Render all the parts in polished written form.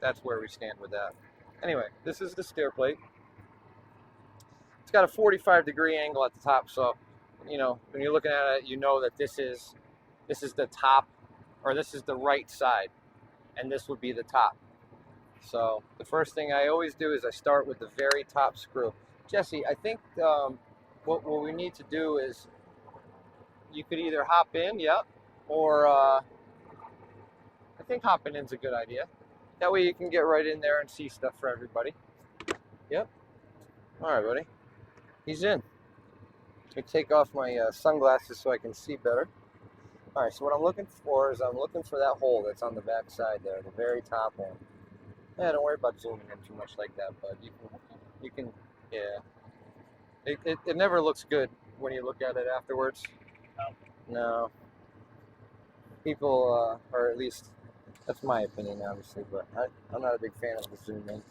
that's where we stand with that. Anyway, this is the stair plate. It's got a 45-degree angle at the top, so you know when you're looking at it, you know that this is the top, or this is the right side, and this would be the top. So the first thing I always do is I start with the very top screw. Jesse, I think what we need to do is you could either hop in, yep, or I think hopping in's a good idea. That way you can get right in there and see stuff for everybody. Yep. All right, buddy. He's in. Let me take off my sunglasses so I can see better. All right, so what I'm looking for is I'm looking for that hole that's on the back side there, the very top one. Yeah, don't worry about zooming in too much like that, but you can, yeah. It never looks good when you look at it afterwards. No. People, or at least that's my opinion, obviously, but I'm not a big fan of the zoom in.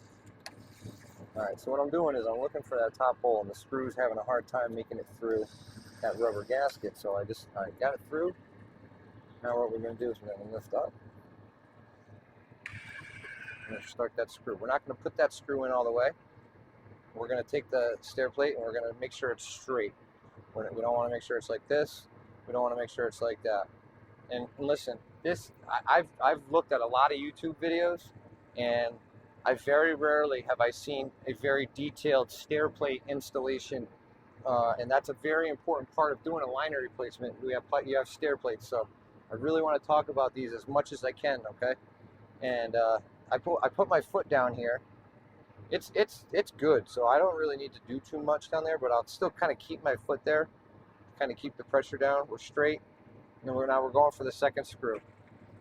All right, so what I'm doing is I'm looking for that top hole, and the screw's having a hard time making it through that rubber gasket. So I got it through. Now what we're going to do is we're going to lift up. I'm going to start that screw. We're not going to put that screw in all the way. We're going to take the stair plate and we're going to make sure it's straight. We don't want to make sure it's like this. We don't want to make sure it's like that. And listen, I've looked at a lot of YouTube videos, and I very rarely have I seen a very detailed stair plate installation, and that's a very important part of doing a liner replacement. You have stair plates, so I really want to talk about these as much as I can, okay? And I put my foot down here. It's good, so I don't really need to do too much down there, but I'll still kind of keep my foot there, kind of keep the pressure down. We're straight, and now we're going for the second screw.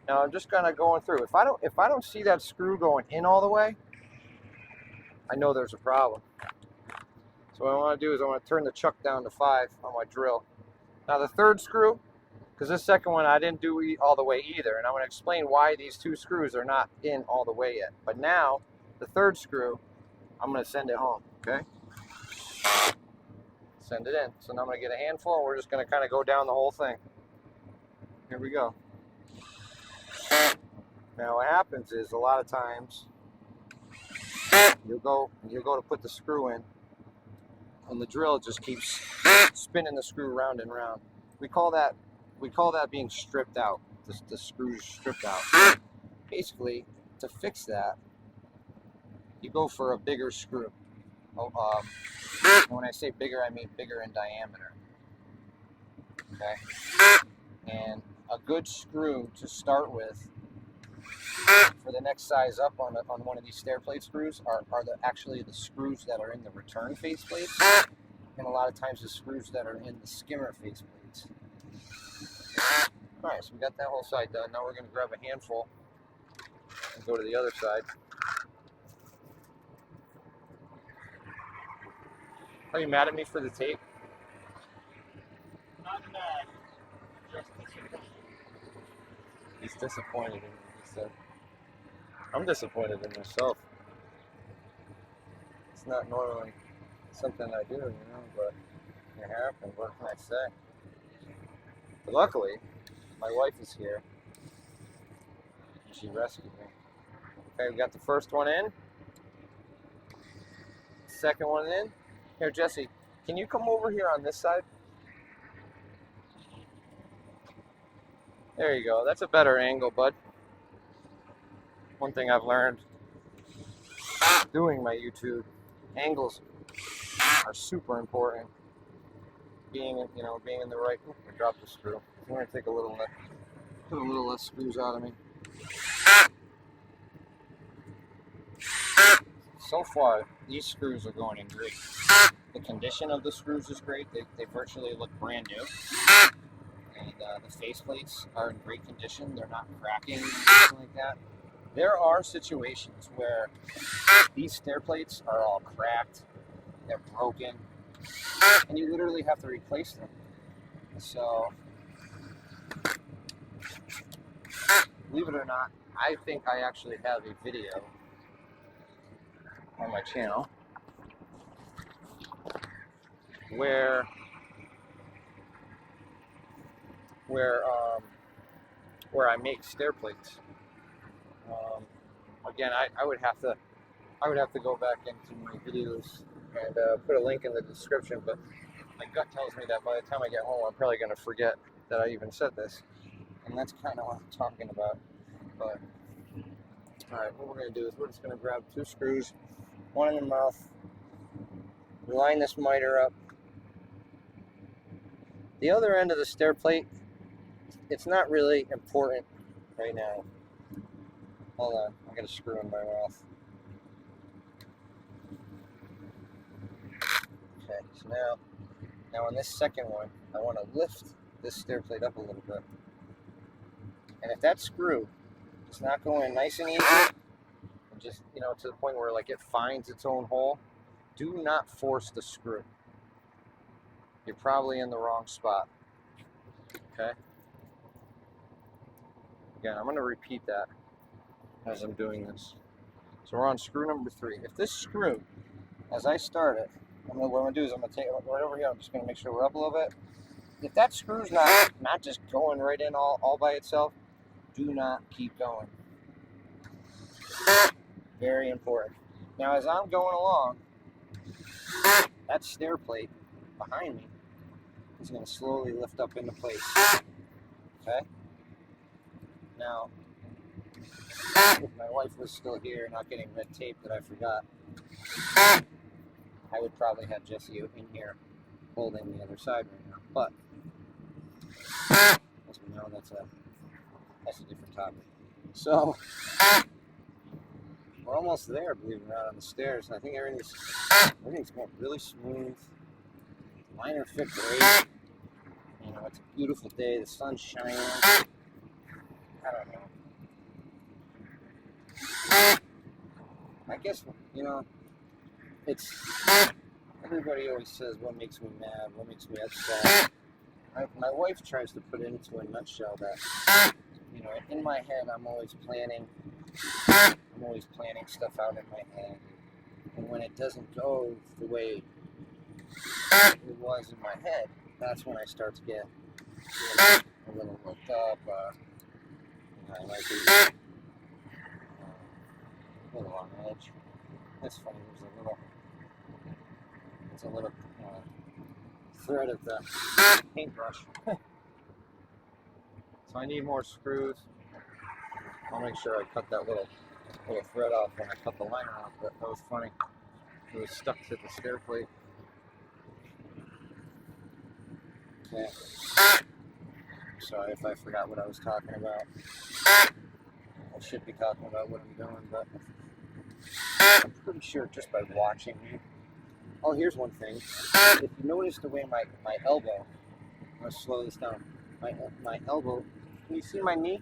Now I'm just kind of going through. If I don't see that screw going in all the way, I know there's a problem. So what I want to do is I want to turn the chuck down to 5 on my drill. Now the third screw, because this second one I didn't do all the way either, and I'm going to explain why these 2 screws are not in all the way yet. But now the third screw, I'm going to send it home, okay? Send it in. So now I'm going to get a handful, and we're just going to kind of go down the whole thing. Here we go. Now what happens is a lot of times you'll go to put the screw in, and the drill just keeps spinning the screw round and round. We call that being stripped out. The screw's stripped out. Basically, to fix that, you go for a bigger screw. And when I say bigger, I mean bigger in diameter. Okay, and a good screw to start with for the next size up on one of these stair plate screws are actually the screws that are in the return face plates, and a lot of times the screws that are in the skimmer face plates. Alright, so we got that whole side done. Now we're going to grab a handful and go to the other side. Are you mad at me for the tape? Not mad, just disappointed. He's disappointed in me, he said. I'm disappointed in myself. It's not normally something I do, you know, but it happened. What can I say? But luckily, my wife is here. And she rescued me. Okay, we got the first one in. Second one in. Here, Jesse, can you come over here on this side? There you go. That's a better angle, bud. One thing I've learned doing my YouTube, angles are super important. Being in the right. Oops, I dropped the screw. I'm gonna take a little less screws out of me. So far, these screws are going in great. The condition of the screws is great. They virtually look brand new. And the face plates are in great condition. They're not cracking or anything like that. There are situations where these stair plates are all cracked, they're broken, and you literally have to replace them. So, believe it or not, I think I actually have a video on my channel where I make stair plates. again, I would have to go back into my videos and put a link in the description, but my gut tells me that by the time I get home, I'm probably going to forget that I even said this, and that's kind of what I'm talking about. But all right, what we're going to do is we're just going to grab 2 screws, one in the mouth, line this miter up. The other end of the stair plate, it's not really important right now. Hold on, I got a screw in my mouth. Okay, so now on this second one, I want to lift this stair plate up a little bit. And if that screw does not go in nice and easy, and just, you know, to the point where like it finds its own hole, do not force the screw. You're probably in the wrong spot. Okay? Again, I'm going to repeat that as I'm doing this. So we're on screw number 3. If this screw, as I start it, what I'm going to do is I'm going to take it right over here. I'm just going to make sure we're up a little bit. If that screw's not just going right in all by itself, do not keep going. Very important. Now, as I'm going along, that stair plate behind me is going to slowly lift up into place. Okay? Now, if my wife was still here, not getting red tape that I forgot, I would probably have Jesse in here holding the other side right now. But as we know, that's a different topic. So we're almost there, believe it or not, on the stairs. I think everything's going really smooth. The liner fit great. You know, it's a beautiful day. The sun's shining. I don't know. I guess, you know, it's, everybody always says what makes me mad, what makes me upset. My wife tries to put it into a nutshell that, you know, in my head I'm always planning stuff out in my head. And when it doesn't go the way it was in my head, that's when I start to get, you know, a little worked up. You know, I might be a little on edge. That's funny. There's a little thread of the paintbrush. So I need more screws. I'll make sure I cut that little thread off when I cut the liner off. But that was funny. It was stuck to the stair plate. Okay. Sorry if I forgot what I was talking about. I should be talking about what I'm doing, but I'm pretty sure just by watching me. Oh, here's one thing. If you notice the way my elbow, I'm going to slow this down. My elbow, can you see my knee?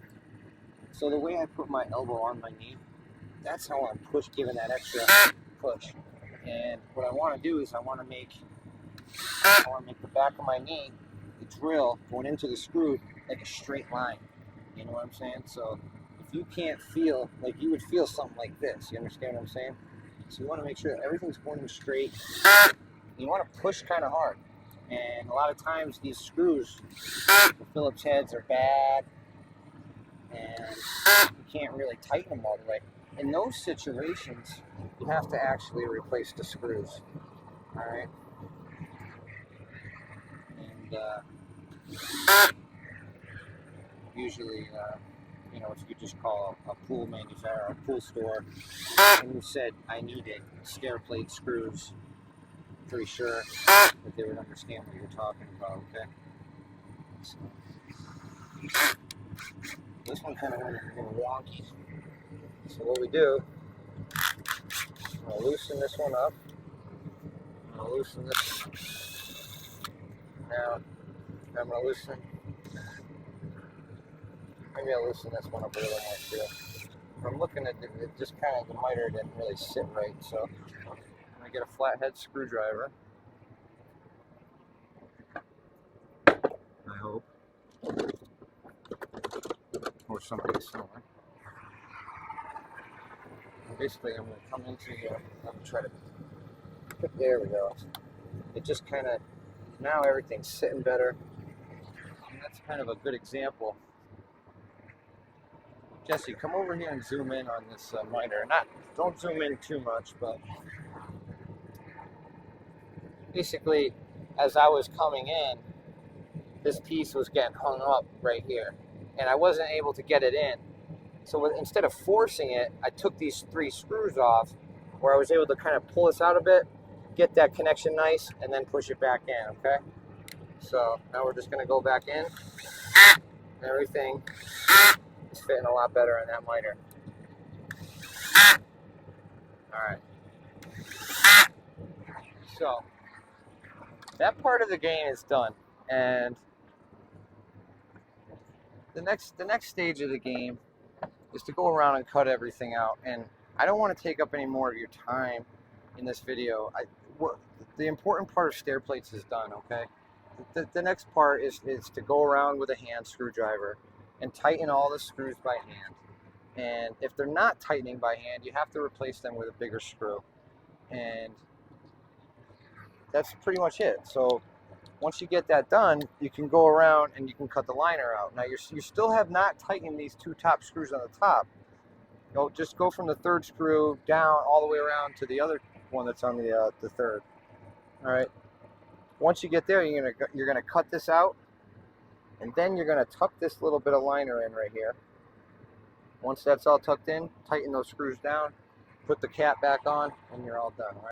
So the way I put my elbow on my knee, that's how I'm giving that extra push. And what I want to do is I want to make the back of my knee, the drill going into the screw, like a straight line. You know what I'm saying? So if you can't feel, like you would feel something like this, you understand what I'm saying? So you want to make sure that everything's going straight. You want to push kind of hard. And a lot of times these screws, the Phillips heads are bad, and you can't really tighten them all the way. In those situations, you have to actually replace the screws. All right. And usually, you know, if you just call a pool manufacturer, a pool store, and you said, I needed stair plate screws, I'm pretty sure that they would understand what you're talking about, okay? So, this one kind of went a little wonky. So what we do, I'm going to loosen this one up. I'm going to loosen this. Now, I'm going to loosen, maybe I'll loosen this one up a little more too. I'm looking at it, just kind of, the miter didn't really sit right, so I'm going to get a flathead screwdriver. I hope. Or something similar. Basically, I'm going to come into here, I'm going to try to, there we go. It just kind of, now everything's sitting better. And that's kind of a good example of Jesse, come over here and zoom in on this miter. Don't zoom in too much, but basically, as I was coming in, this piece was getting hung up right here, and I wasn't able to get it in. So instead of forcing it, I took these 3 screws off, where I was able to kind of pull this out a bit, get that connection nice, and then push it back in, okay? So now we're just going to go back in. Everything is fitting a lot better in that miter. All right. So that part of the game is done, and the next stage of the game is to go around and cut everything out. And I don't want to take up any more of your time in this video. The important part of stair plates is done, okay? The next part is to go around with a hand screwdriver and tighten all the screws by hand. And if they're not tightening by hand, you have to replace them with a bigger screw. And that's pretty much it. So once you get that done, you can go around and you can cut the liner out. Now you still have not tightened these 2 top screws on the top. Just go from the 3rd screw down all the way around to the other one that's on the 3rd. All right. Once you get there, you're gonna cut this out, and then you're gonna tuck this little bit of liner in right here. Once that's all tucked in, tighten those screws down, put the cap back on, and you're all done. Right?